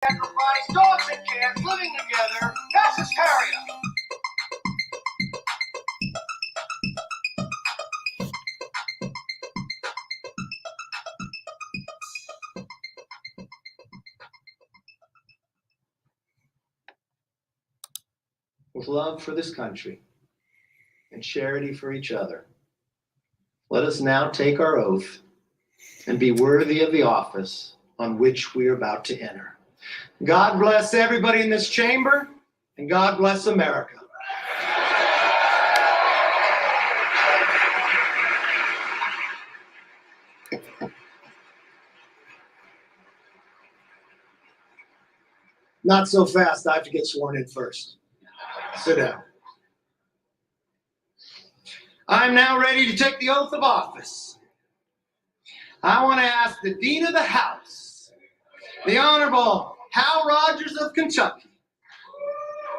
sacrifice, dogs and cats living together, mass hysteria. With love for this country and charity for each other, let us now take our oath and be worthy of the office on which we are about to enter. God bless everybody in this chamber, and God bless America. Not so fast. I have to get sworn in first. Sit down. I'm now ready to take the oath of office. I want to ask the Dean of the House, the Honorable Hal Rogers of Kentucky,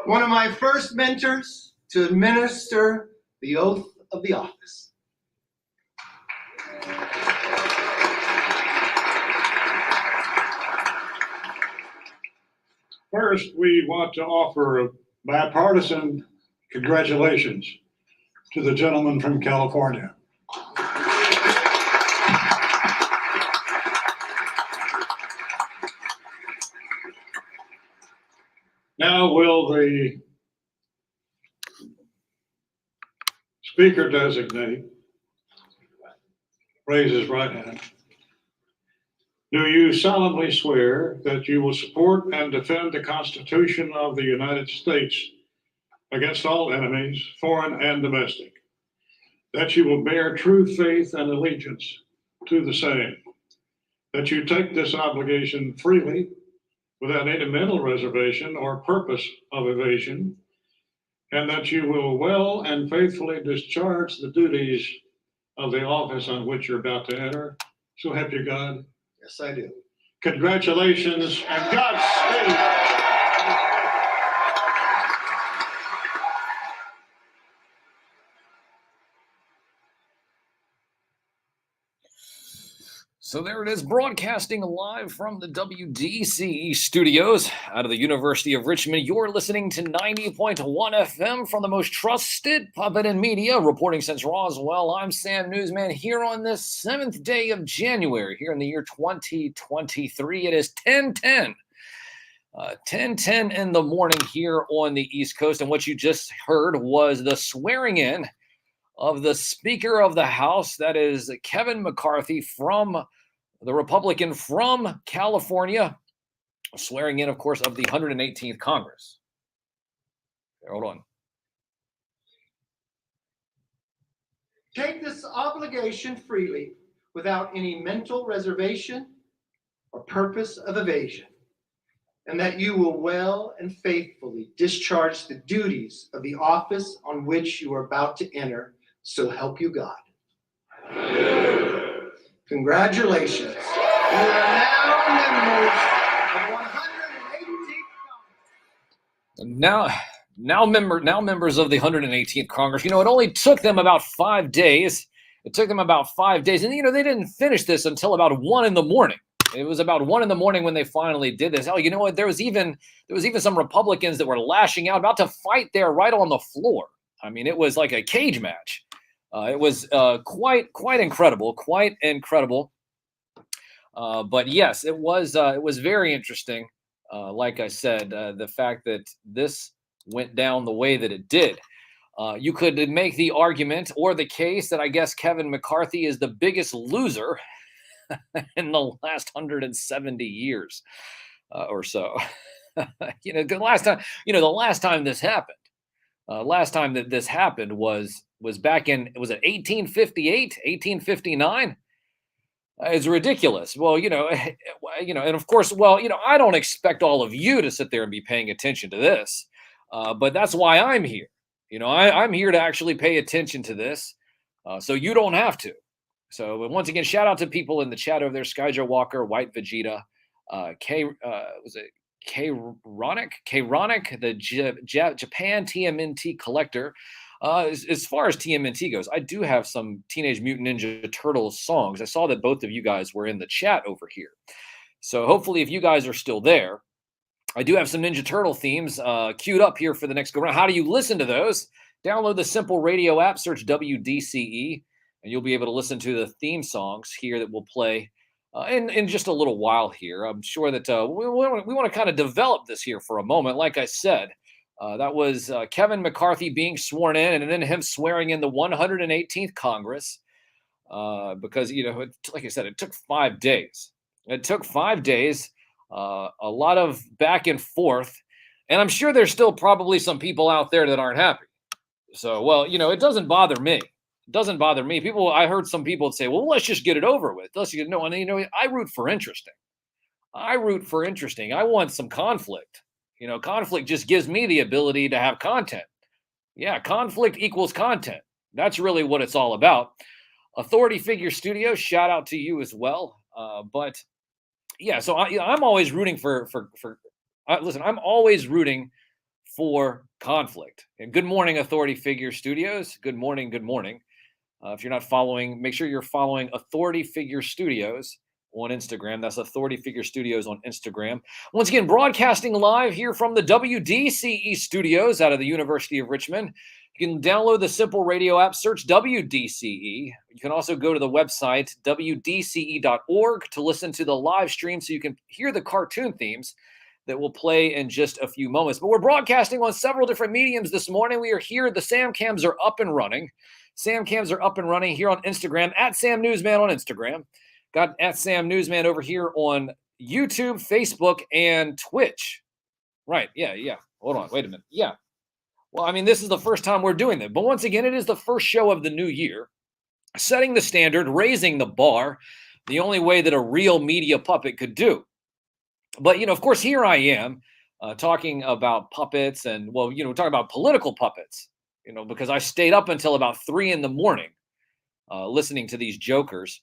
one of my first mentors, to administer the oath of the office. First, we want to offer a bipartisan congratulations to the gentleman from California. Now will the speaker designate raise his right hand. Do you solemnly swear that you will support and defend the Constitution of the United States against all enemies, foreign and domestic, that you will bear true faith and allegiance to the same, that you take this obligation freely without any mental reservation or purpose of evasion, and that you will well and faithfully discharge the duties of the office on which you're about to enter? So help you God. Yes, I do. Congratulations and Godspeed. So there it is, broadcasting live from the WDCE studios out of the University of Richmond. You're listening to 90.1 FM from the most trusted puppet in media, reporting since Roswell. I'm Sam Newsman here on this 7th day of January, here in the year 2023. It is 10:10. 10:10 in the morning here on the East Coast. And what you just heard was the swearing in of the Speaker of the House. That is Kevin McCarthy, from the Republican from California, swearing in, of course, of the 118th Congress. Hold on. Take this obligation freely without any mental reservation or purpose of evasion, and that you will well and faithfully discharge the duties of the office on which you are about to enter, so help you God. Congratulations. You are now members of 118th Congress. Now members of the 118th Congress. You know, it only took them about 5 days. It took them about 5 days. And, you know, they didn't finish this until about 1 in the morning. It was about 1 in the morning when they finally did this. Oh, you know what? There was even some Republicans that were lashing out, about to fight there right on the floor. I mean, it was like a cage match. It was quite incredible, but yes, it was very interesting. Like I said, the fact that this went down the way that it did. You could make the argument or the case that I guess Kevin McCarthy is the biggest loser in the last 170 years or so. The last time this happened. Last time that this happened was back in, was it 1858, 1859? It's ridiculous. Well, and of course, I don't expect all of you to sit there and be paying attention to this, but that's why I'm here. I'm here to actually pay attention to this, so you don't have to. So once again, shout out to people in the chat over there: Skyjo Walker, White Vegeta, K-Ronic, the Japan TMNT collector. As far as TMNT goes, I do have some Teenage Mutant Ninja Turtles songs. I saw that both of you guys were in the chat over here. So hopefully if you guys are still there, I do have some Ninja Turtle themes queued up here for the next go round. How do you listen to those? Download the Simple Radio app, search WDCE, and you'll be able to listen to the theme songs here that will play in just a little while here. I'm sure that we want to kind of develop this here for a moment. Like I said, that was Kevin McCarthy being sworn in, and then him swearing in the 118th Congress. Because, like I said, it took 5 days. It took 5 days, a lot of back and forth. And I'm sure there's still probably some people out there that aren't happy. So, well, it doesn't bother me. It doesn't bother me. I heard some people say, well, let's just get it over with. No, and I root for interesting. I root for interesting. I want some conflict. Conflict just gives me the ability to have content. Yeah, conflict equals content. That's really what it's all about. Authority Figure Studios, shout out to you as well. But yeah, so I'm always rooting for listen, I'm always rooting for conflict. And good morning, Authority Figure Studios. Good morning. Good morning. If you're not following, make sure you're following Authority Figure Studios on Instagram. That's Authority Figure Studios on Instagram. Once again, broadcasting live here from the WDCE studios out of the University of Richmond. You can download the Simple Radio app, search WDCE. You can also go to the website, WDCE.org, to listen to the live stream so you can hear the cartoon themes that will play in just a few moments. But we're broadcasting on several different mediums this morning. We are here. The Sam Cams are up and running. Sam Cams are up and running here on Instagram, at Sam Newsman on Instagram. Got at Sam Newsman over here on YouTube, Facebook, and Twitch. Right. Yeah. Hold on. Wait a minute. Yeah. Well, I mean, this is the first time we're doing that. But once again, it is the first show of the new year. Setting the standard, raising the bar, the only way that a real media puppet could do. But, of course, here I am talking about puppets and, talking about political puppets, because I stayed up until about 3 a.m. Listening to these jokers.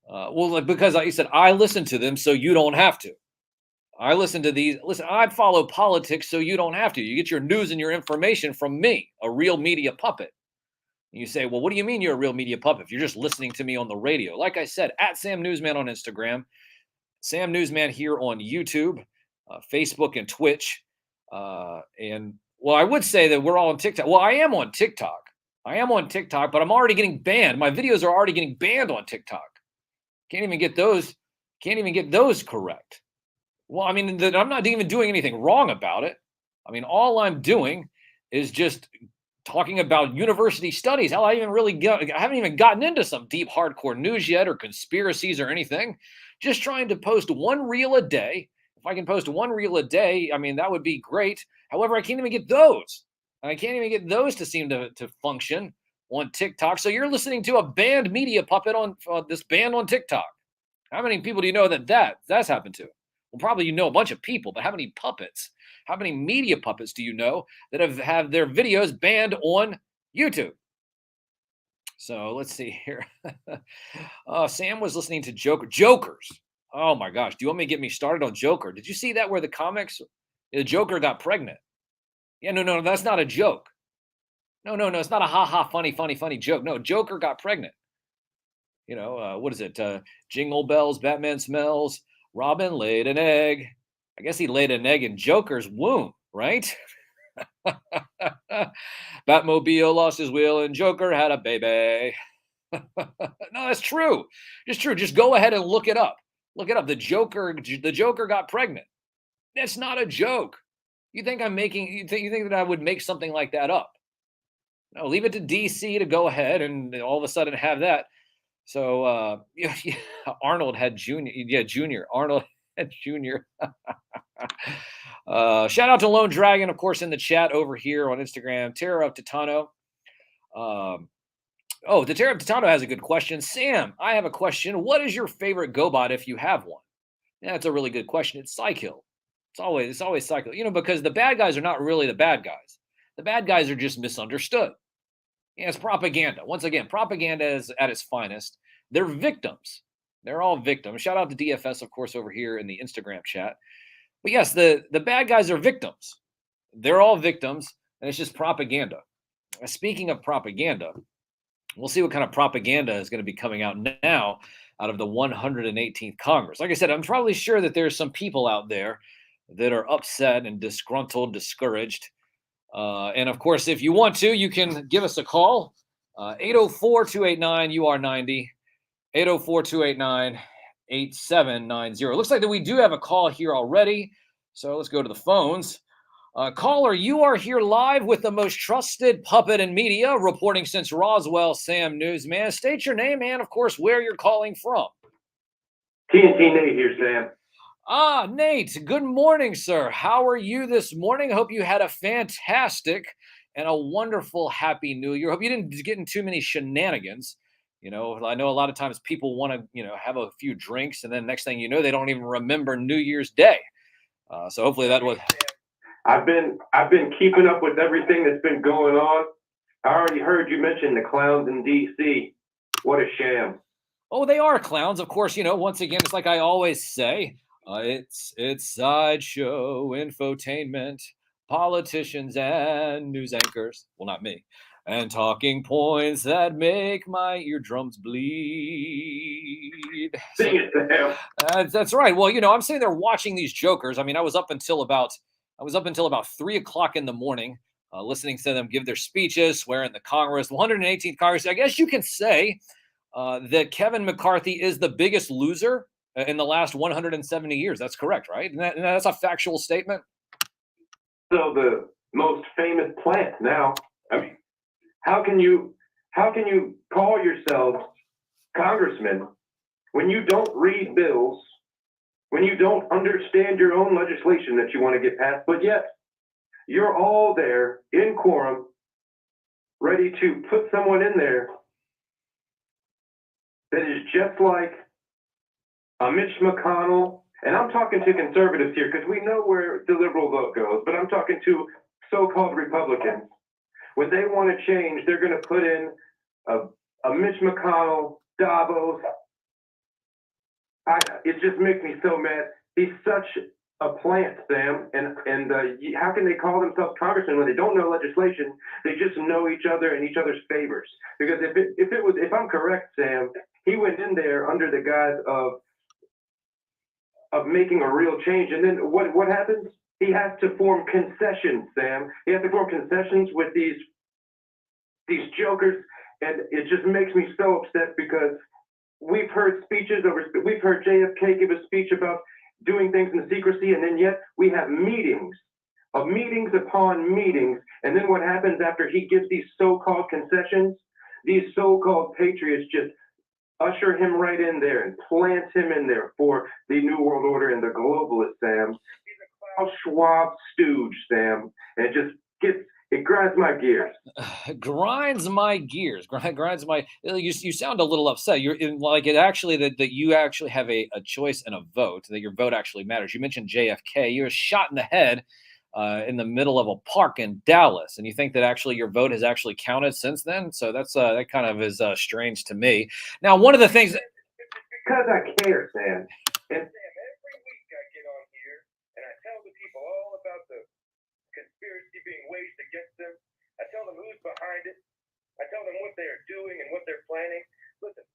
Because like you said, I listen to them so you don't have to. I listen to these. Listen, I follow politics so you don't have to. You get your news and your information from me, a real media puppet. And you say, well, what do you mean you're a real media puppet if you're just listening to me on the radio? Like I said, at Sam Newsman on Instagram, Sam Newsman here on YouTube, Facebook, and Twitch. I would say that we're all on TikTok. Well, I am on TikTok. But I'm already getting banned. My videos are already getting banned on TikTok. Can't even get those correct. Well, I mean, I'm not even doing anything wrong about it. I mean, all I'm doing is just talking about university studies. Hell, I haven't even gotten into some deep, hardcore news yet or conspiracies or anything. Just trying to post one reel a day. If I can post one reel a day, I mean, that would be great. However, I can't even get those. I can't even get those to seem to function on TikTok. So you're listening to a banned media puppet on this band on TikTok. How many people do you know that's happened to? Well, probably you know a bunch of people, but how many puppets, how many media puppets do you know that have their videos banned on YouTube? So let's see here. Sam was listening to Jokers. Oh my gosh. Do you want me to get me started on Joker? Did you see that where the Joker got pregnant? Yeah, no, that's not a joke. No, it's not a funny joke. No, Joker got pregnant. What is it? Jingle bells, Batman smells. Robin laid an egg. I guess he laid an egg in Joker's womb, right? Batmobile lost his wheel and Joker had a baby. No, that's true. It's true. Just go ahead and look it up. Look it up. The Joker got pregnant. That's not a joke. You think you think that I would make something like that up? No, leave it to DC to go ahead and all of a sudden have that. So Arnold had Junior. Yeah, Junior. Arnold had Junior. Shout out to Lone Dragon, of course, in the chat over here on Instagram. Terra of Titano. The Terra of Titano has a good question. Sam, I have a question. What is your favorite GoBot if you have one? Yeah, that's a really good question. It's Psykill. It's always Psykill. Because the bad guys are not really the bad guys. The bad guys are just misunderstood. Yeah, it's propaganda. Once again, propaganda is at its finest. They're victims. They're all victims. Shout out to DFS, of course, over here in the Instagram chat. But yes, the bad guys are victims. They're all victims, and it's just propaganda. Speaking of propaganda, we'll see what kind of propaganda is going to be coming out now out of the 118th Congress. Like I said, I'm probably sure that there's some people out there that are upset and disgruntled, discouraged. And of course, if you want to, you can give us a call, 804 289 UR90, 804 289 8790. It looks like that we do have a call here already. So let's go to the phones. Caller, you are here live with the most trusted puppet in media, reporting since Roswell, Sam Newsman. State your name and, of course, where you're calling from. TNT Nate here, Sam. Nate, good morning, sir. How are you this morning? I hope you had a fantastic and a wonderful Happy New Year. Hope you didn't get in too many shenanigans. You know, I know a lot of times people want to, have a few drinks, and then next thing you know, they don't even remember New Year's Day. So hopefully that was. I've been keeping up with everything that's been going on. I already heard you mention the clowns in D.C. What a sham. Oh, they are clowns, of course. Once again, it's like I always say, it's sideshow, infotainment, politicians and news anchors. Well, not me. And talking points that make my eardrums bleed. Sing it, Sam. That's right. Well, I'm sitting there watching these jokers. I mean, I was up until about 3:00 in the morning, listening to them give their speeches, swearing the Congress, 118th Congress. I guess you can say that Kevin McCarthy is the biggest loser in the last 170 years. That's correct, right? And that's a factual statement. So the most famous plant now. I mean, how can you call yourselves congressmen when you don't read bills, when you don't understand your own legislation that you want to get passed, but yet you're all there in quorum, ready to put someone in there that is just like a Mitch McConnell, and I'm talking to conservatives here because we know where the liberal vote goes, but I'm talking to so-called Republicans. When they want to change, they're going to put in a Mitch McConnell, Davos. It just makes me so mad. He's such a plant, Sam, and how can they call themselves congressmen when they don't know legislation? They just know each other and each other's favors. Because if I'm correct, Sam, he went in there under the guise of making a real change, and then what happens? He has to form concessions, Sam. He has to form concessions with these jokers, and it just makes me so upset because we've heard we've heard JFK give a speech about doing things in secrecy, and then yet we have meetings upon meetings, and then what happens after he gives these so-called concessions? These so-called patriots just usher him right in there and plant him in there for the New World Order and the globalists, Sam. He's a Klaus Schwab stooge, Sam, and it grinds my gears. Grinds my gears. Grinds my. You sound a little upset. You're like it actually that you actually have a choice and a vote. That your vote actually matters. You mentioned JFK. You were shot in the head in the middle of a park in Dallas, and you think that actually your vote has actually counted since then. So that's that kind of is strange to me. Now, one of the things because I care, Sam. And Sam, every week I get on here and I tell the people all about the conspiracy being waged against them. I tell them who's behind it. I tell them what they're doing and what they're planning. Listen,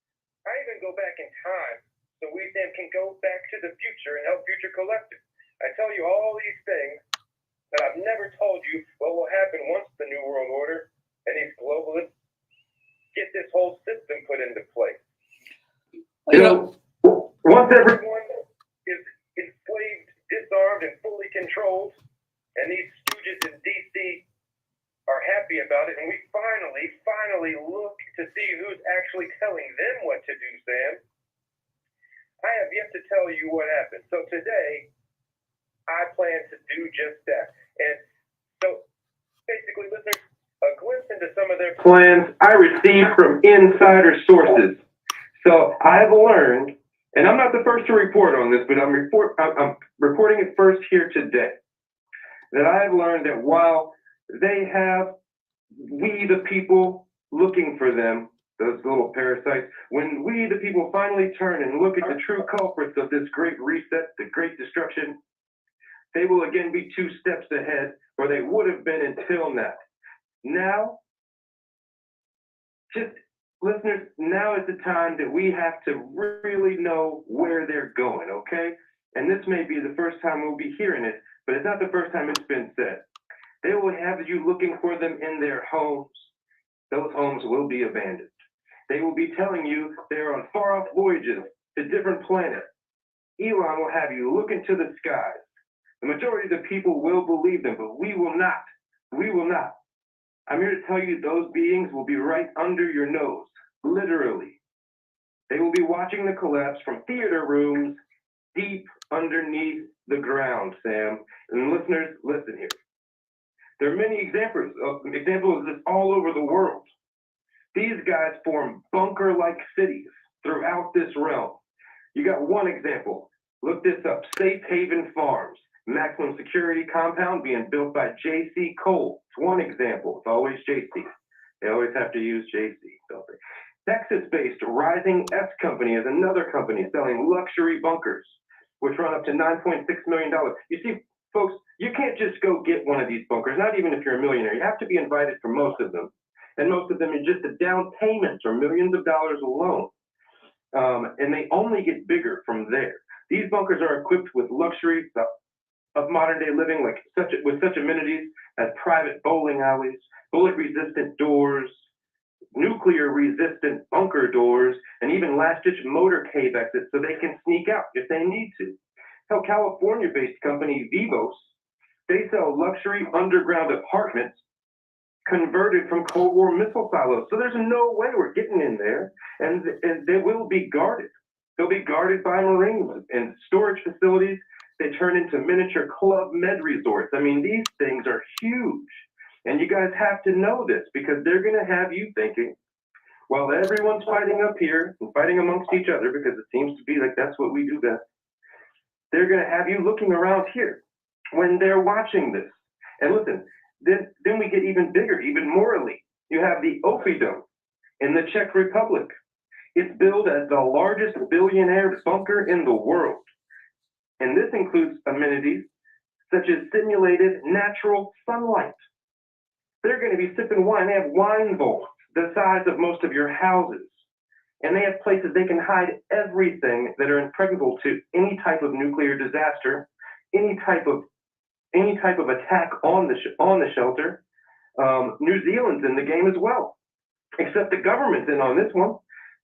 I even go back in time so we then can go back to the future and help future collectives. I tell you all these things that I've never told you what will happen once the New World Order and these globalists get this whole system put into place. Once everyone is enslaved, disarmed, and fully controlled, and these stooges in D.C. are happy about it, and we finally look to see who's actually telling them what to do, Sam. I have yet to tell you what happened. So today, I plan to do just that. And so, basically, listeners, a glimpse into some of their plans I received from insider sources. So I've learned, and I'm not the first to report on this, but I'm reporting it first here today, that I've learned that while they have we the people looking for them, those little parasites, when we the people finally turn and look at the true culprits of this great reset, the great destruction, they will again be 2 steps ahead, or they would have been until now. Now, just listeners, now is the time that we have to really know where they're going, okay? and this may be the first time we'll be hearing it, but it's not the first time it's been said. They will have you looking for them in their homes. Those homes will be abandoned. They will be telling you they're on far-off voyages to different planets. Elon will have you look into the skies. The majority of the people will believe them, but we will not. We will not. I'm here to tell you those beings will be right under your nose, literally. They will be watching the collapse from theater rooms deep underneath the ground, Sam. And listeners, listen here. There are many examples of this all over the world. These guys form bunker-like cities throughout this realm. You got one example. Look this up. Safe Haven Farms, maximum security compound being built by J.C. Cole. It's one example. It's always J.C. They always have to use J.C., don't they? Texas-based Rising S Company is another company selling luxury bunkers, which run up to $9.6 million. You see, folks, you can't just go get one of these bunkers, not even if you're a millionaire. You have to be invited for most of them. And most of them are just a down payment or millions of dollars alone. And they only get bigger from there. These bunkers are equipped with luxury of modern day living, with such amenities as private bowling alleys, bullet-resistant doors, nuclear-resistant bunker doors, and even last-ditch motor cave exits so they can sneak out if they need to. Hell, California-based company Vivos, they sell luxury underground apartments converted from Cold War missile silos. So there's no way we're getting in there, and they will be guarded. They'll be guarded by Marines and storage facilities. They turn into miniature Club Med resorts. I mean, these things are huge. And you guys have to know this because they're going to have you thinking, while everyone's fighting up here and fighting amongst each other, because it seems to be like that's what we do best, they're going to have you looking around here when they're watching this. And listen, then we get even bigger, even more elite. You have the Ophidome in the Czech Republic. It's billed as the largest billionaire bunker in the world. And this includes amenities such as simulated natural sunlight. They're going to be sipping wine. They have wine vaults the size of most of your houses. And they have places they can hide everything that are impregnable to any type of nuclear disaster, any type of attack on the shelter. New Zealand's in the game as well, except the government's in on this one.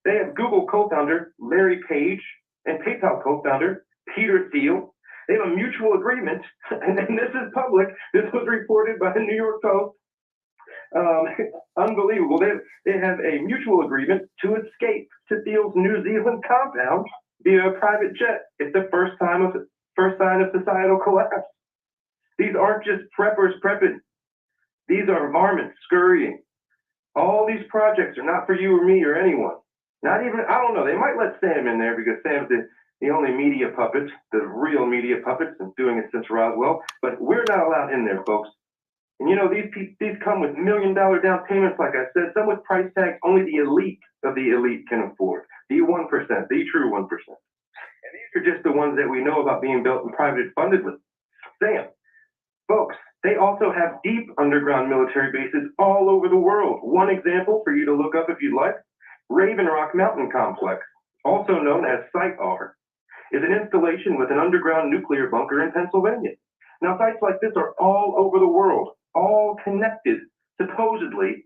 They have Google co-founder Larry Page and PayPal co-founder Peter Thiel. They have a mutual agreement, and this is public. This was reported by the New York Post. Unbelievable. They have a mutual agreement to escape to Thiel's New Zealand compound via a private jet. It's the first sign of societal collapse. These aren't just preppers prepping. These are varmints scurrying. All these projects are not for you or me or anyone. Not even, I don't know, they might let Sam in there because Sam's the only media puppet, the real media puppets, and doing it since Roswell, but we're not allowed in there, folks. And you know, these come with $1 million down payments, like I said, some with price tags only the elite of the elite can afford. The 1%, the true 1%. And these are just the ones that we know about being built and private fundedly. Sam, folks, they also have deep underground military bases all over the world. One example for you to look up if you'd like, Raven Rock Mountain Complex, also known as Site R, is an installation with an underground nuclear bunker in Pennsylvania. Now, sites like this are all over the world, all connected, supposedly,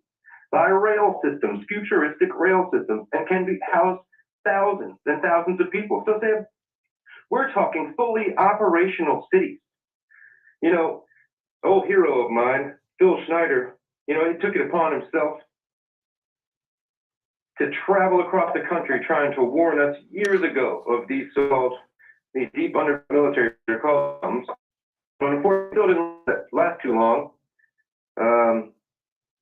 by rail systems, futuristic rail systems, and can be housed thousands and thousands of people. So, Sam, we're talking fully operational cities. You know, old hero of mine, Phil Schneider, you know, he took it upon himself to travel across the country trying to warn us years ago of these so-called, these deep under military columns. But unfortunately, it didn't last too long.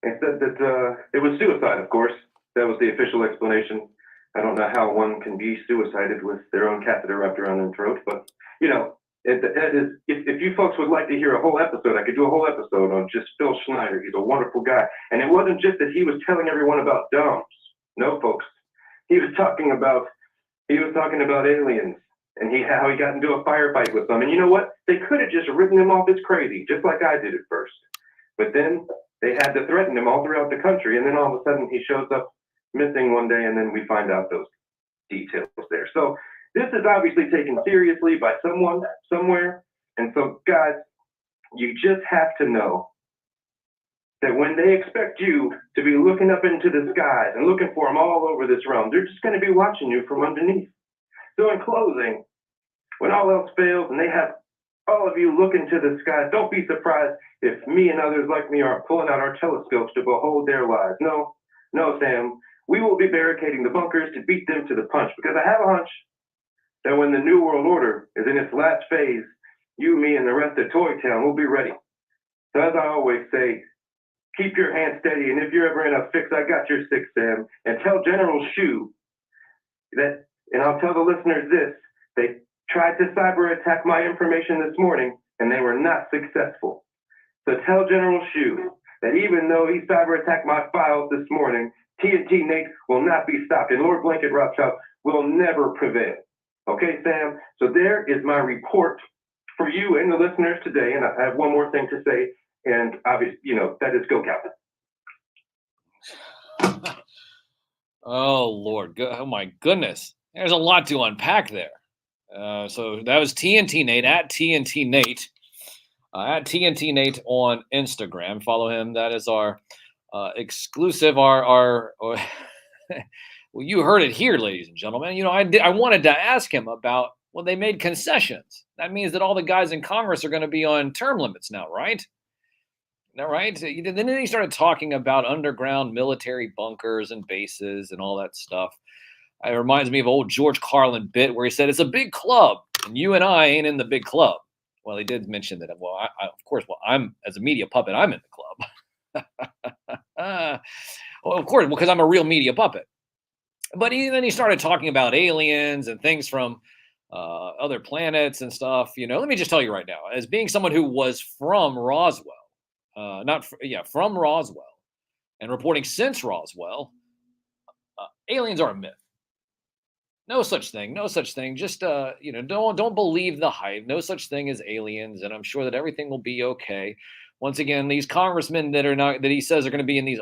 It said that it was suicide, of course. That was the official explanation. I don't know how one can be suicided with their own catheter wrapped around their throat, but, you know, if you folks would like to hear a whole episode, I could do a whole episode on just Phil Schneider. He's a wonderful guy. And it wasn't just that he was telling everyone about domes. No, folks. He was talking about aliens and how he got into a firefight with them. And you know what? They could have just written him off as crazy, just like I did at first. But then they had to threaten him all throughout the country. And then all of a sudden he shows up missing one day, and then we find out those details there. So This is obviously taken seriously by someone somewhere. And so, guys, you just have to know that when they expect you to be looking up into the skies and looking for them all over this realm, they're just going to be watching you from underneath. So in closing, when all else fails and they have all of you look into the skies, don't be surprised if me and others like me are pulling out our telescopes to behold their lives. No, Sam, we will be barricading the bunkers to beat them to the punch, because I have a hunch that when the New World Order is in its last phase, you, me, and the rest of Toy Town will be ready. So as I always say, keep your hand steady, and if you're ever in a fix, I got your six, Sam. And tell General Shu that, and I'll tell the listeners this, they tried to cyber attack my information this morning, and they were not successful. So tell General Shu that even though he cyber attacked my files this morning, TNT Nate will not be stopped, and Lord Blanket Rothschild will never prevail. Okay, Sam? So there is my report for you and the listeners today, and I have one more thing to say, and obviously, that is go Captain. Oh, Lord. Oh, my goodness. There's a lot to unpack there. So that was TNT Nate at TNT Nate. At TNT Nate on Instagram. Follow him. That is our exclusive, our well, you heard it here, ladies and gentlemen. I wanted to ask him about, well, they made concessions. That means that all the guys in Congress are going to be on term limits now, right? All right. Then he started talking about underground military bunkers and bases and all that stuff. It reminds me of old George Carlin bit where he said, it's a big club, and you and I ain't in the big club. Well, he did mention that, well, I'm, as a media puppet, I'm in the club. Well, of course, because I'm a real media puppet. But then he started talking about aliens and things from other planets and stuff. Let me just tell you right now, as being someone who was from Roswell, from Roswell, and reporting since Roswell, aliens are a myth. No such thing. No such thing. Just don't believe the hype. No such thing as aliens, and I'm sure that everything will be okay. Once again, these congressmen that he says are going to be in these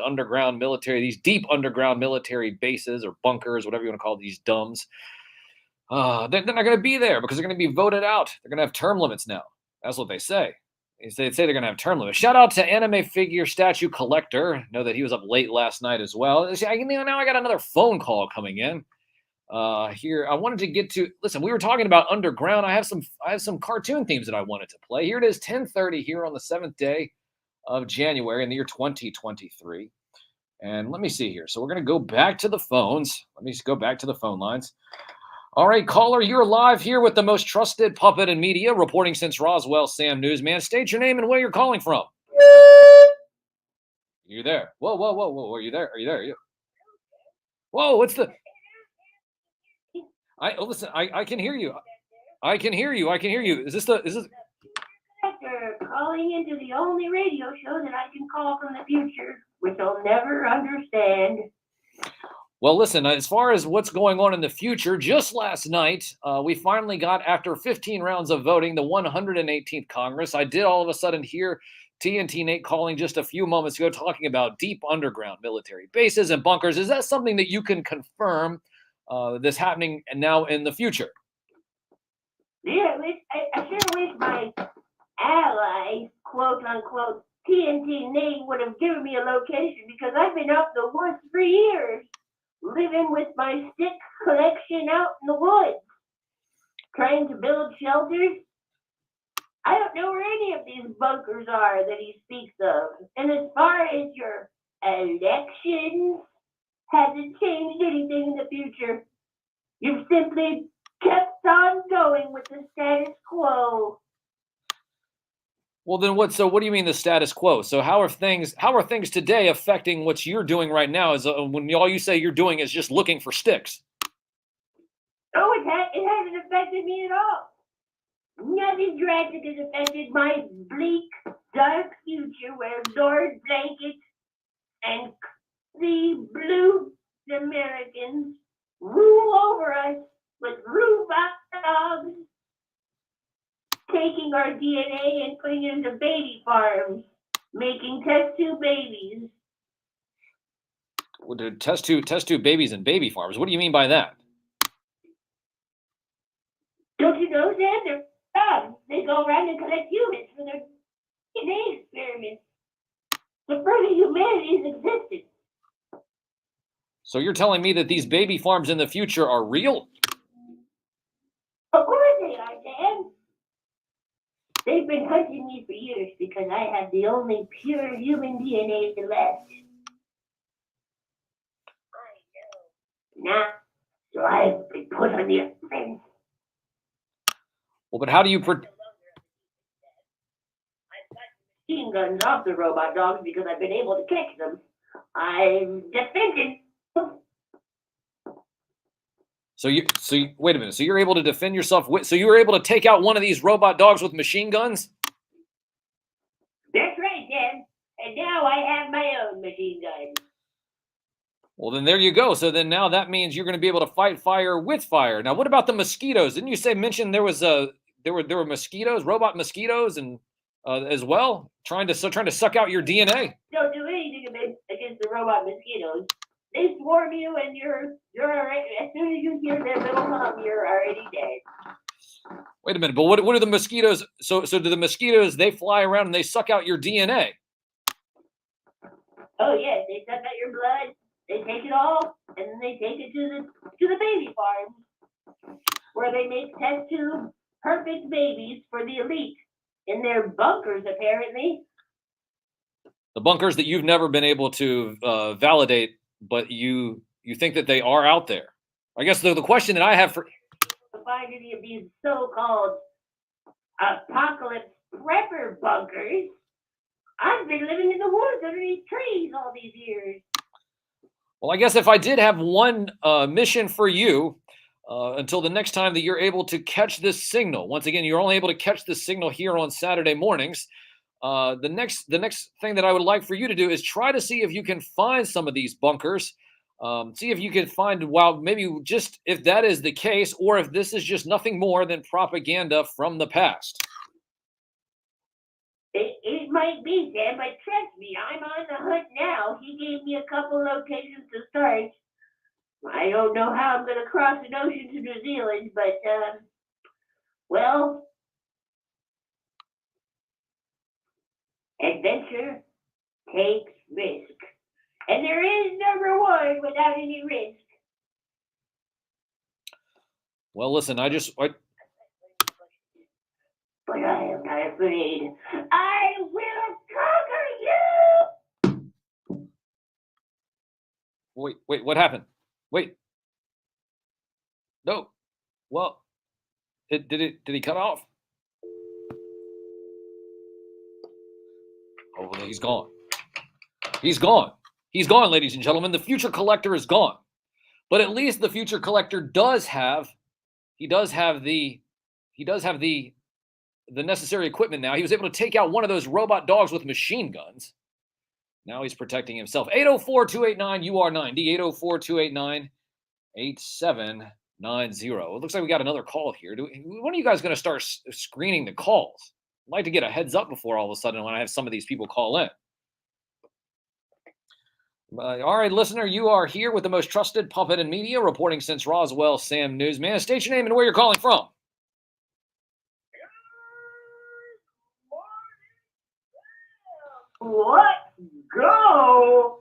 deep underground military bases or bunkers, whatever you want to call these dumbs, they're not going to be there because they're going to be voted out. They're going to have term limits now. That's what they say. They say they're going to have term limits. Shout out to Anime Figure Statue Collector. I know that he was up late last night as well. Now I got another phone call coming in. Here, I wanted to get to. Listen, we were talking about underground. I have some cartoon themes that I wanted to play. Here it is, 10:30 here on the 7th day of January in the year 2023. And let me see here. So we're gonna go back to the phones. Let me just go back to the phone lines. All right, caller, you're live here with the most trusted puppet in media, reporting since Roswell, Sam Newsman. State your name and where you're calling from. You there? Whoa! Are you there? Are you there? Whoa! What's the? Listen. I can hear you. I can hear you. Is this? Calling into the only radio show that I can call from the future, which I'll never understand. Well, listen, as far as what's going on in the future, just last night, we finally got, after 15 rounds of voting, the 118th Congress. I did all of a sudden hear TNT Nate calling just a few moments ago, talking about deep underground military bases and bunkers. Is that something that you can confirm this happening now in the future? Yeah, I sure wish my ally, quote unquote, TNT Nate would have given me a location, because I've been up the woods for years, living with my stick collection out in the woods, trying to build shelters. I don't know where any of these bunkers are that he speaks of. And as far as your elections, hasn't changed anything in the future. You've simply kept on going with the status quo. Well, then what do you mean the status quo? So how are things today affecting what you're doing right now? Is when all you say you're doing is just looking for sticks? Oh, it hasn't affected me at all. Nothing drastic has affected my bleak, dark future where Lord Blanket and the blue Americans rule over us with robot dogs, taking our DNA and putting it into baby farms, making test tube babies. Well, test tube babies and baby farms. What do you mean by that? dogs. They go around and collect humans for their DNA experiments to further humanity's existence. So you're telling me that these baby farms in the future are real? Of course they are, Dan. They've been hunting me for years because I have the only pure human DNA left. Now, so I've been put on the offense. Well, but how do you Machine guns off the robot dogs because I've been able to catch them. I'm defended. wait a minute. So you're able to defend yourself so you were able to take out one of these robot dogs with machine guns? That's right, Dan. And now I have my own machine gun. Well, then there you go. So then now that means you're going to be able to fight fire with fire. Now, what about the mosquitoes? Didn't you mention there were mosquitoes, robot mosquitoes, and as well trying to suck out your DNA? Don't do anything against the robot mosquitoes. They swarm you, and you're already. As soon as you hear their little hum, you're already dead. Wait a minute, but what are the mosquitoes? So do the mosquitoes? They fly around and they suck out your DNA? Oh yes, they suck out your blood. They take it all, and then they take it to the baby farm, where they make test tube perfect babies for the elite in their bunkers, apparently. The bunkers that you've never been able to validate, but you think that they are out there. I guess the question that I have for to find any of these so-called apocalypse prepper bunkers. I've been living in the woods underneath trees all these years. Well, I guess if I did have one mission for you until the next time that you're able to catch this signal. Once again, you're only able to catch this signal here on Saturday mornings. The next thing that I would like for you to do is try to see if you can find some of these bunkers. See if you can find, maybe just if that is the case, or if this is just nothing more than propaganda from the past. It might be, Dan, but trust me, I'm on the hunt now. He gave me a couple locations to start. I don't know how I'm going to cross an ocean to New Zealand, but, well, adventure takes risk. And there is no reward without any risk. Well, listen, But I am not afraid. I will conquer you! Wait, what happened? Wait. No. Well, did he cut off? Oh, well, he's gone. He's gone. He's gone, ladies and gentlemen. The future collector is gone. But at least the future collector does have the necessary equipment now. He was able to take out one of those robot dogs with machine guns. Now he's protecting himself. 804-289-UR90, 804-289-8790. It looks like we got another call here. When are you guys going to start screening the calls? I'd like to get a heads up before all of a sudden when I have some of these people call in. All right, listener, you are here with the most trusted puppet in media, reporting since Roswell, Sam Newsman. State your name and where you're calling from. Let's go!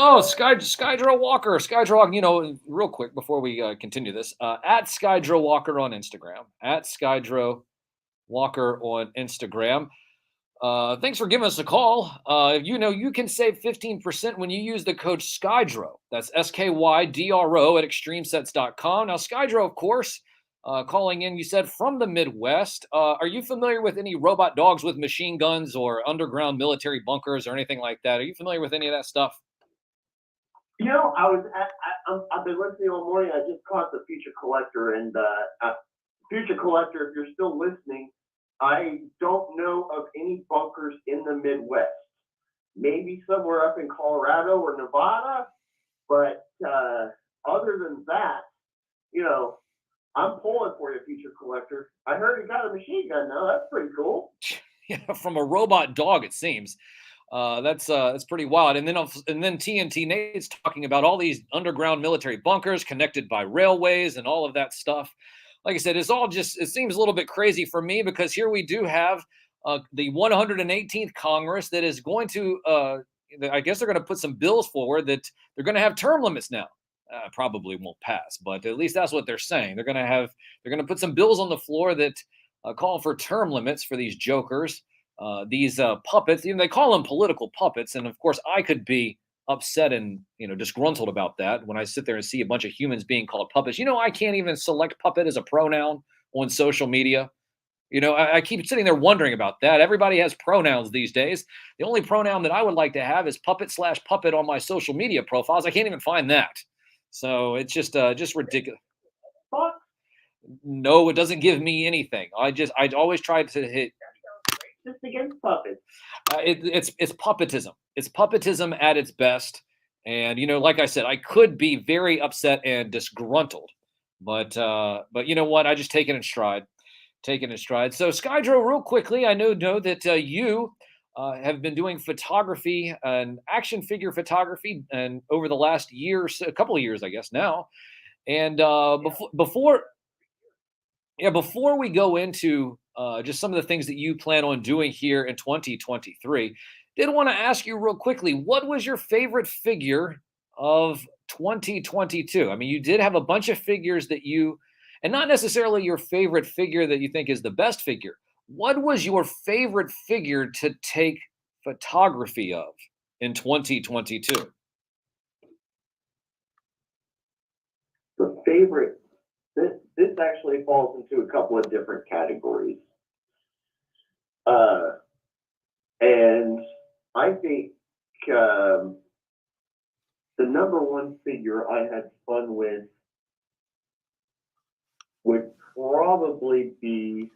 Skydro Walker. Skydro, real quick before we continue this, at Skydro Walker on Instagram. At Skydro Walker on Instagram. Thanks for giving us a call. You can save 15% when you use the code Skydro. That's SKYDRO at extremesets.com. Now, Skydro, of course, calling in, you said from the Midwest. Are you familiar with any robot dogs with machine guns or underground military bunkers or anything like that? Are you familiar with any of that stuff? I've been listening all morning. I just caught the Future Collector, and Future Collector, if you're still listening, I don't know of any bunkers in the Midwest. Maybe somewhere up in Colorado or Nevada, but other than that, I'm pulling for you, Future Collector. I heard he got a machine gun now. That's pretty cool. Yeah, from a robot dog, it seems. That's pretty wild. And then TNT Nate's talking about all these underground military bunkers connected by railways and all of that stuff. Like I said, it seems a little bit crazy for me because here we do have the 118th Congress that is going to, I guess they're going to put some bills forward that they're going to have term limits now. Probably won't pass, but at least that's what they're saying. They're going to put some bills on the floor that call for term limits for these jokers, these puppets. They call them political puppets, and of course, I could be upset and disgruntled about that when I sit there and see a bunch of humans being called puppets. I can't even select puppet as a pronoun on social media. I keep sitting there wondering about that. Everybody has pronouns these days. The only pronoun that I would like to have is puppet/puppet on my social media profiles. I can't even find that. So it's just ridiculous. No, it doesn't give me anything. I always try to hit. Just against puppets. It's puppetism. It's puppetism at its best. And like I said, I could be very upset and disgruntled, but you know what? I just take it in stride. So Skydro, real quickly, I know that you have been doing photography and action figure photography, and over the last year, a couple of years, I guess now. And before we go into just some of the things that you plan on doing here in 2023, did want to ask you real quickly, what was your favorite figure of 2022? I mean, you did have a bunch of figures that and not necessarily your favorite figure that you think is the best figure. What was your favorite figure to take photography of in 2022? The favorite, this actually falls into a couple of different categories. And I think the number one figure I had fun with would probably be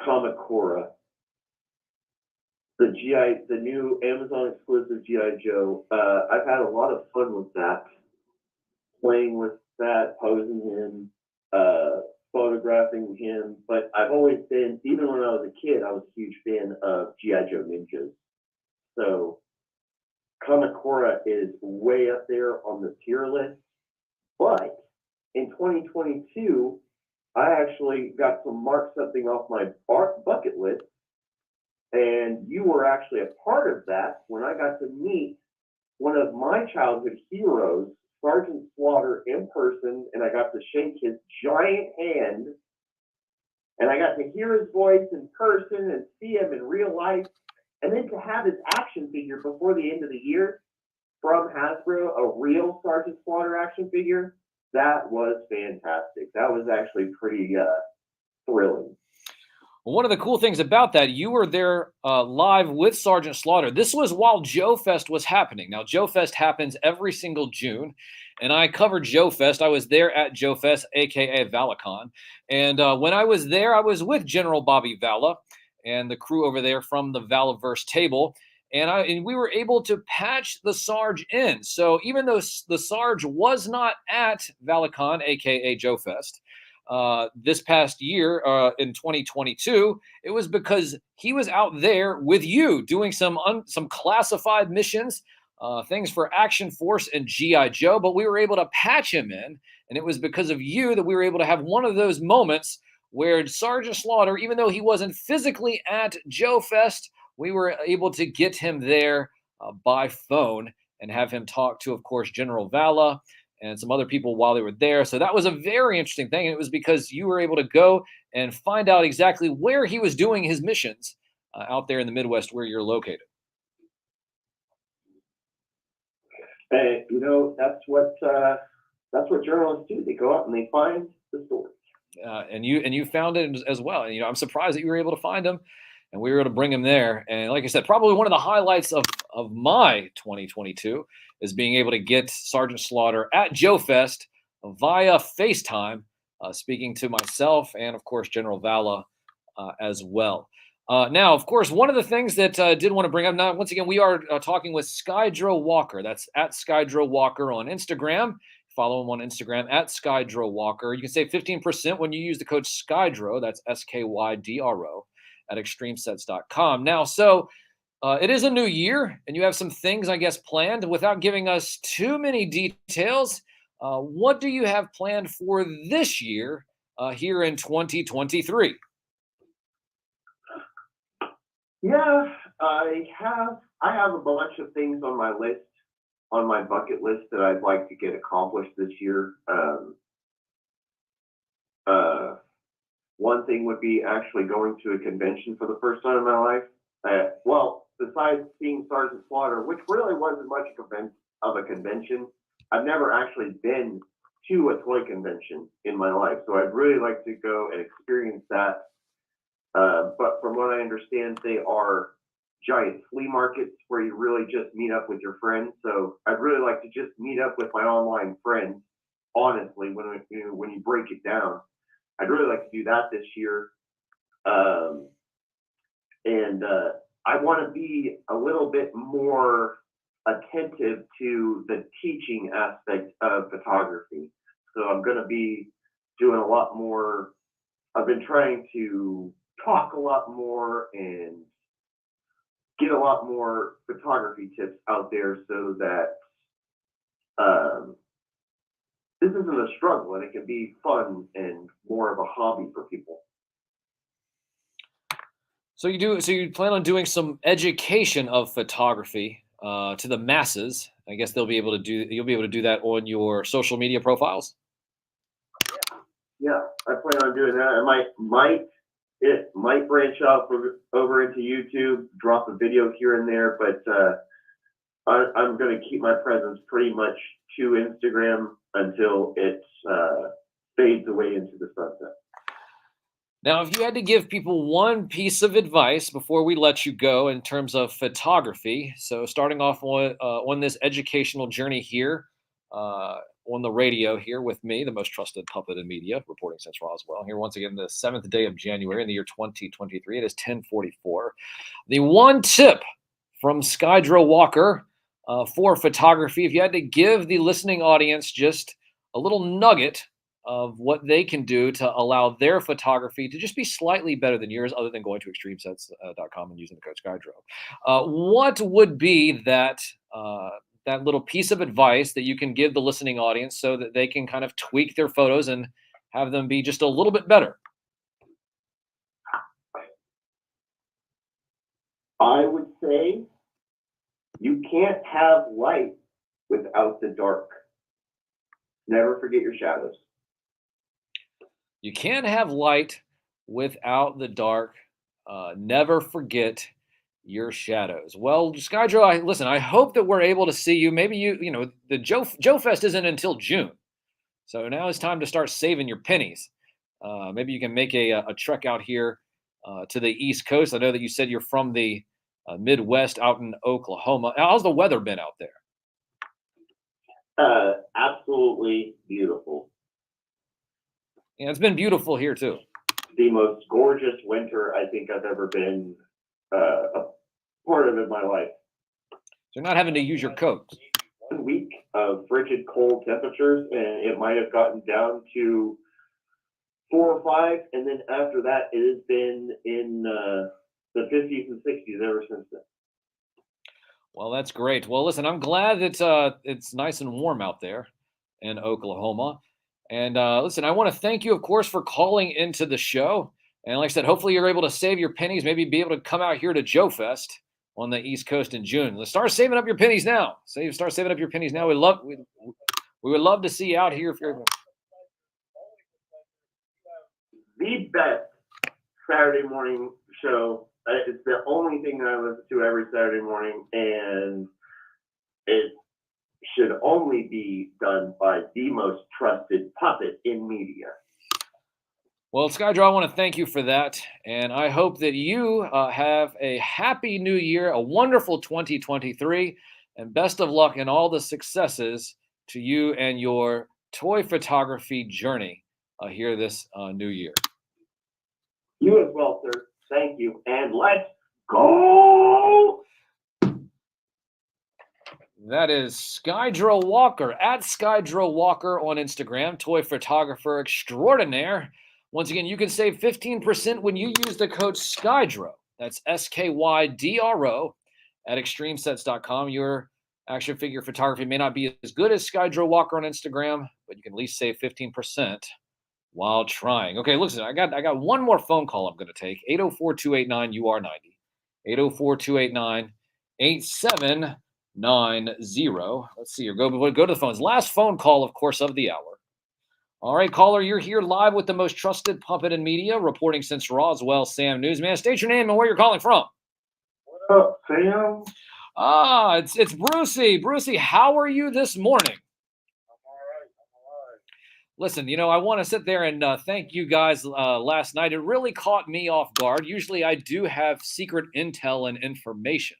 Kamakura, the new Amazon exclusive G.I. Joe. I've had a lot of fun with that, playing with that, posing him, photographing him. But I've always been, even when I was a kid, I was a huge fan of G.I. Joe ninjas. So Kamakura is way up there on the tier list. But in 2022, I actually got to mark something off my bucket list, and you were actually a part of that when I got to meet one of my childhood heroes, Sergeant Slaughter, in person, and I got to shake his giant hand, and I got to hear his voice in person and see him in real life, and then to have his action figure before the end of the year from Hasbro, a real Sergeant Slaughter action figure. That was fantastic. That was actually pretty thrilling. Well, one of the cool things about that, you were there live with Sergeant Slaughter. This was while Joe Fest was happening. Now, Joe Fest happens every single June, and I covered Joe Fest. I was there at Joe Fest, a.k.a. Valacon. And when I was there, I was with General Bobby Vala and the crew over there from the Valaverse table. And we were able to patch the Sarge in. So even though the Sarge was not at Valacon, a.k.a. Joe Fest, this past year in 2022, it was because he was out there with you doing some classified missions, things for Action Force and G.I. Joe, but we were able to patch him in, and it was because of you that we were able to have one of those moments where Sergeant Slaughter, even though he wasn't physically at Joe Fest, we were able to get him there by phone and have him talk to, of course, General Vala and some other people while they were there. So that was a very interesting thing. And it was because you were able to go and find out exactly where he was doing his missions out there in the Midwest where you're located. And that's what journalists do. They go out and they find the story. And you found it as well. And I'm surprised that you were able to find him, and we were able to bring him there. And like I said, probably one of the highlights of my 2022 is being able to get Sergeant Slaughter at Joe Fest via FaceTime, speaking to myself and, of course, General Vala as well. Now, of course, one of the things that I did want to bring up now, once again, we are talking with Skydro Walker. That's at Skydro Walker on Instagram. Follow him on Instagram at Skydro Walker. You can save 15% when you use the code Skydro. That's SKYDRO at extremesets.com. Now, so It is a new year, and you have some things, I guess, planned. Without giving us too many details, what do you have planned for this year here in 2023? Yeah, I have a bunch of things on my list, on my bucket list that I'd like to get accomplished this year. One thing would be actually going to a convention for the first time in my life. Well, besides seeing Sergeant Slaughter, which really wasn't much of a convention, I've never actually been to a toy convention in my life, so I'd really like to go and experience that. But from what I understand, they are giant flea markets where you really just meet up with your friends. So I'd really like to just meet up with my online friends. Honestly, when you break it down, I'd really like to do that this year. And I want to be a little bit more attentive to the teaching aspect of photography. So I'm going to be doing a lot more. I've been trying to talk a lot more and get a lot more photography tips out there so that this isn't a struggle and it can be fun and more of a hobby for people. So you plan on doing some education of photography to the masses. I guess you'll be able to do that on your social media profiles. Yeah, I plan on doing that. It might branch out over into YouTube, drop a video here and there, but I'm going to keep my presence pretty much to Instagram until it fades away into the sunset. Now, if you had to give people one piece of advice before we let you go in terms of photography, so starting off on this educational journey here on the radio here with me, the most trusted puppet in media, reporting since Roswell. Here once again, the 7th day of January in the year 2023. It is 10:44. The one tip from Skydro Walker for photography, if you had to give the listening audience just a little nugget of what they can do to allow their photography to just be slightly better than yours, other than going to extremesets.com and using the code Skydro. What would be that little piece of advice that you can give the listening audience so that they can kind of tweak their photos and have them be just a little bit better? I would say you can't have light without the dark. Never forget your shadows. You can't have light without the dark. Never forget your shadows. Well, Skydro, listen, I hope that we're able to see you. Maybe the Joe Fest isn't until June. So now it's time to start saving your pennies. Maybe you can make a trek out here to the East Coast. I know that you said you're from the Midwest out in Oklahoma. How's the weather been out there? Absolutely beautiful. Yeah, it's been beautiful here too. The most gorgeous winter I think I've ever been a part of in my life. So you're not having to use your coat. 1 week of frigid cold temperatures, and it might have gotten down to 4 or 5, and then after that, it has been in the 50s and 60s ever since then. Well, that's great. Well, listen, I'm glad that it's nice and warm out there in Oklahoma. And listen, I want to thank you, of course, for calling into the show. And like I said, hopefully you're able to save your pennies, maybe be able to come out here to Joe Fest on the East Coast in June. Let's start saving up your pennies now. Start saving up your pennies now. We would love to see you out here if you're the best Saturday morning show. It's the only thing that I listen to every Saturday morning, and it should only be done by the most trusted puppet in media. Well, Skydro, I want to thank you for that. And I hope that you have a happy new year, a wonderful 2023, and best of luck in all the successes to you and your toy photography journey here this new year. You as well, sir. Thank you. And let's go! That is Skydro Walker, at Skydro Walker on Instagram, toy photographer extraordinaire. Once again, you can save 15% when you use the code Skydro. That's SKYDRO. at extremesets.com. Your action figure photography may not be as good as Skydro Walker on Instagram, but you can at least save 15% while trying. Okay, listen, I got one more phone call I'm going to take. 804-289-UR90. 804-289-8790. Let's see here. Go to the phones. Last phone call, of course, of the hour. All right, caller, you're here live with the most trusted puppet in media, reporting since Roswell, Sam Newsman. State your name and where you're calling from. What up, Sam? It's Brucey. Brucey, how are you this morning? Listen, I want to sit there and thank you guys last night. It really caught me off guard. Usually I do have secret intel and information,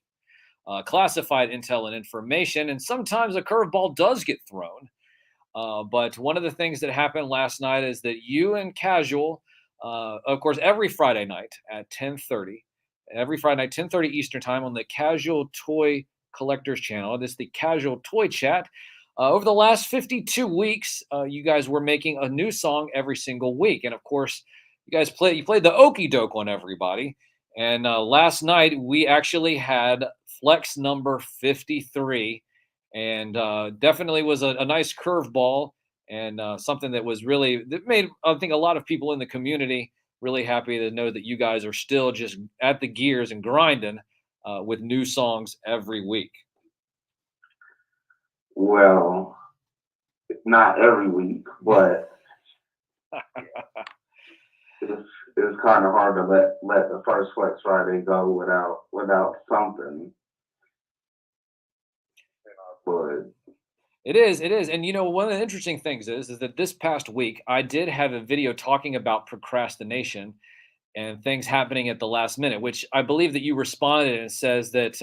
classified intel and information, and sometimes a curveball does get thrown. But one of the things that happened last night is that you and Casual, of course, every Friday night at 10:30, every Friday night, 10:30 Eastern time on the Casual Toy Collectors channel. This is the Casual Toy Chat. Over the last 52 weeks, you guys were making a new song every single week. And of course, you played the Okie Doke on everybody. And last night, we actually had Flex number 53. And definitely was a nice curveball and something that made, I think, a lot of people in the community really happy to know that you guys are still just at the gears and grinding with new songs every week. Well, not every week, but it's kind of hard to let the first Flex Friday go without something. But It is. And one of the interesting things is that this past week I did have a video talking about procrastination and things happening at the last minute, which I believe that you responded and says that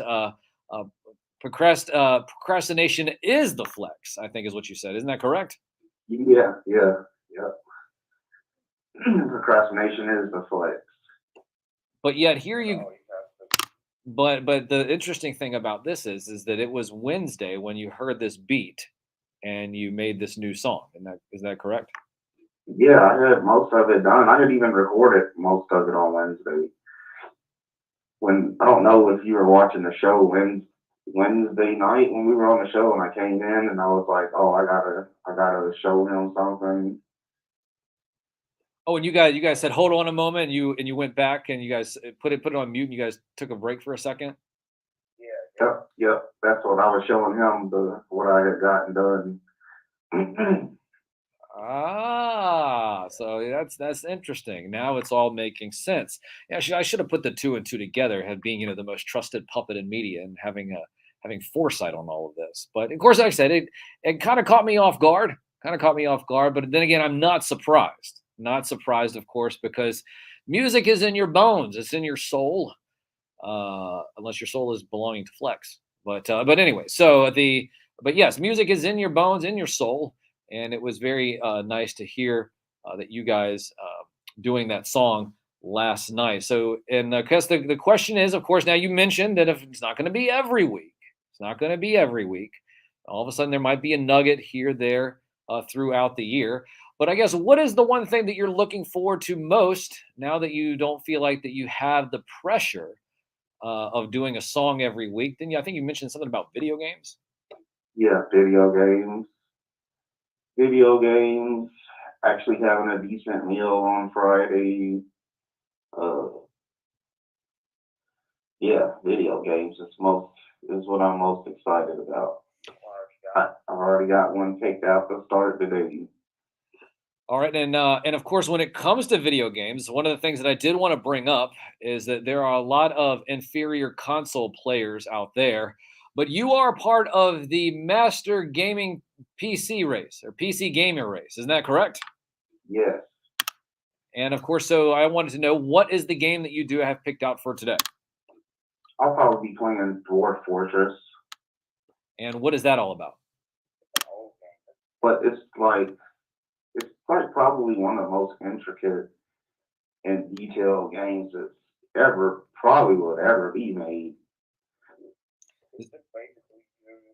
procrastination is the flex, I think is what you said. Isn't that correct? yeah. Procrastination is the flex. But yet here you but the interesting thing about this is that it was Wednesday when you heard this beat and you made this new song. And is that correct? Yeah, I had most of it done. I had even recorded most of it on Wednesday. I don't know if you were watching the show Wednesday night when we were on the show, and I came in and I was like, oh, I gotta show him something. Oh, and you guys said, hold on a moment, and you went back and you guys put it on mute and you guys took a break for a second. Yep. That's what I was showing him, what I had gotten done. So that's interesting. Now it's all making sense. Yeah, I should have put the two and two together, being the most trusted puppet in media and having foresight on all of this. But of course, like I said, it kind of caught me off guard. But then again, I'm not surprised. Not surprised, of course, because music is in your bones. It's in your soul, unless your soul is belonging to Flex. But anyway, but yes, music is in your bones, in your soul. And it was very nice to hear that you guys doing that song last night. So, and because the question is, of course, now you mentioned that if it's not going to be every week, all of a sudden there might be a nugget here, there, throughout the year. But I guess what is the one thing that you're looking forward to most now that you don't feel like that you have the pressure of doing a song every week? Then I think you mentioned something about video games. Yeah, video games, actually having a decent meal on Friday. Yeah, video games is what I'm most excited about. I've already got one picked out to start today. All right, and of course, when it comes to video games, one of the things that I did want to bring up is that there are a lot of inferior console players out there, but you are part of the master gaming PC race or PC gamer race. Isn't that correct? Yes. And of course, so I wanted to know, what is the game that you do have picked out for today? I'll probably be playing Dwarf Fortress. And what is that all about? But it's probably one of the most intricate and detailed games that probably will ever be made.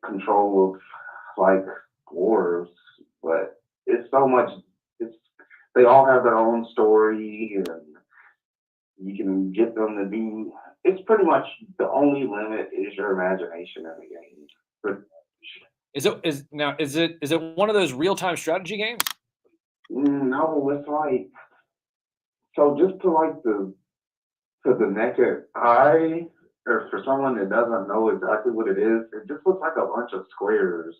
Control of like dwarves, but it's so much. They all have their own story, and you can get them to do it's pretty much the only limit is your imagination in the game. But Is it one of those real-time strategy games? no, it's like, so just to the naked eye, or for someone that doesn't know exactly what it is, it just looks like a bunch of squares.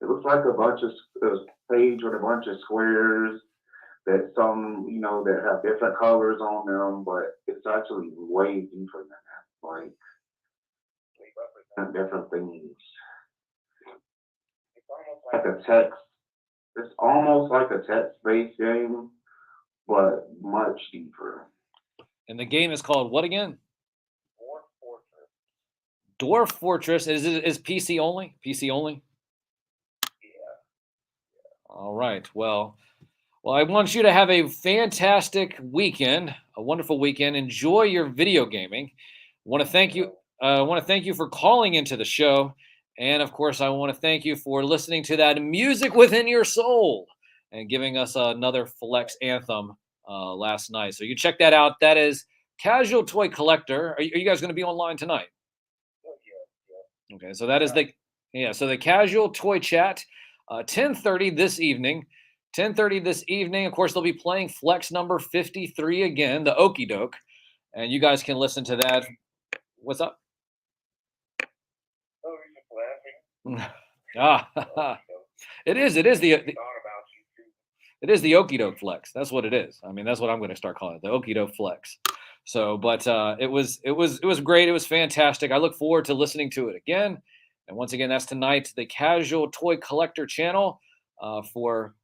It looks like a bunch of a page with a bunch of squares that some, that have different colors on them, but it's actually way deeper than that. Like, different things. It's almost like a text-based game, but much deeper. And the game is called what again? Dwarf Fortress. Dwarf Fortress. Is PC only? PC only? Yeah. All right. Well, I want you to have a fantastic weekend, a wonderful weekend. Enjoy your video gaming. I want to thank you for calling into the show. And of course, I want to thank you for listening to that music within your soul and giving us another Flex anthem last night. So you check that out. That is Casual Toy Collector. Are you guys going to be online tonight? Oh, yeah. Okay, so that is the Casual Toy Chat, 10:30 this evening. 10:30 this evening. Of course, they'll be playing Flex number 53 again, the Okie Doke, and you guys can listen to that. What's up? Oh, you're just Ah, it is the Okie Doke Flex. That's what it is. I mean, that's what I'm going to start calling it, the Okie Doke Flex. So, but it was great. It was fantastic. I look forward to listening to it again. And once again, that's tonight, the Casual Toy Collector channel for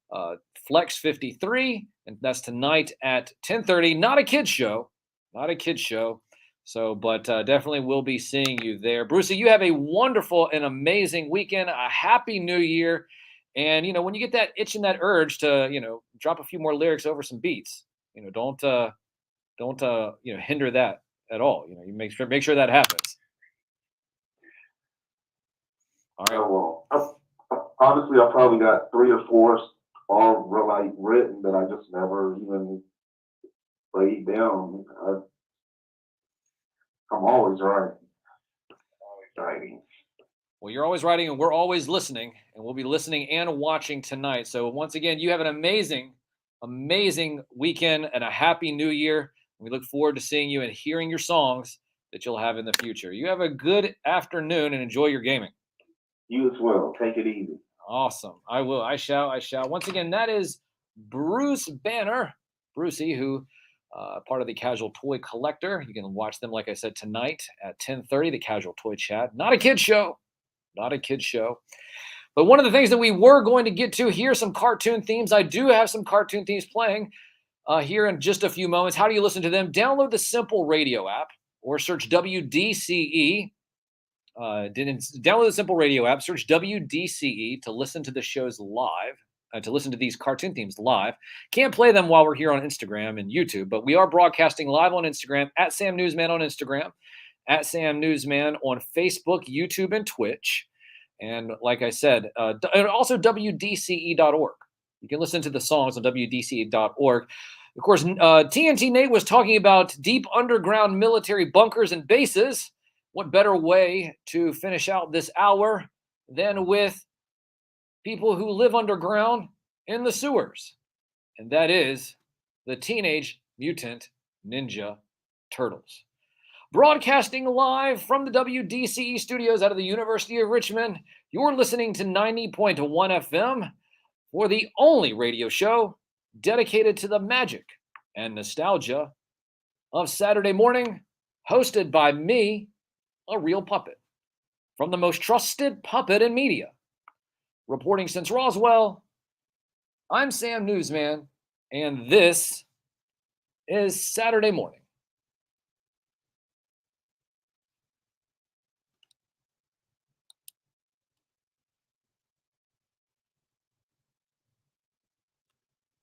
Flex 53, and that's tonight at 10:30. Not a kids show, So, but definitely we'll be seeing you there. Brucey, you have a wonderful and amazing weekend. A happy New Year. And when you get that itch and that urge to drop a few more lyrics over some beats, don't hinder that at all. You make sure that happens. All right. Yeah, well, honestly, I probably got 3 or 4 all written that I just never even laid down. I'm always writing. Well, you're always writing, and we're always listening, and we'll be listening and watching tonight. So once again, you have an amazing, amazing weekend and a happy New Year. We look forward to seeing you and hearing your songs that you'll have in the future. You have a good afternoon and enjoy your gaming. You as well. Take it easy. Awesome. I will. I shall. Once again, that is Bruce Banner, Brucey, who part of the Casual Toy Collector. You can watch them, like I said, tonight at 10:30, the Casual Toy Chat. Not a kid show. But one of the things that we were going to get to here, some cartoon themes. I do have some cartoon themes playing here in just a few moments. How do you listen to them? Download the Simple Radio app or search WDCE. Download the Simple Radio app, search WDCE to listen to the shows live, to listen to these cartoon themes live. Can't play them while we're here on Instagram and YouTube, but we are broadcasting live on Instagram, at Sam Newsman on Instagram, at Sam Newsman on Facebook, YouTube, and Twitch. And like I said, and also WDCE.org. You can listen to the songs on WDCE.org. Of course, TNT Nate was talking about deep underground military bunkers and bases. What better way to finish out this hour than with people who live underground in the sewers? And that is the Teenage Mutant Ninja Turtles. Broadcasting live from the WDCE studios out of the University of Richmond, you're listening to 90.1 FM for the only radio show dedicated to the magic and nostalgia of Saturday morning, hosted by me, a real puppet, from the most trusted puppet in media. Reporting since Roswell, I'm Sam Newsman, and this is Saturday Morning.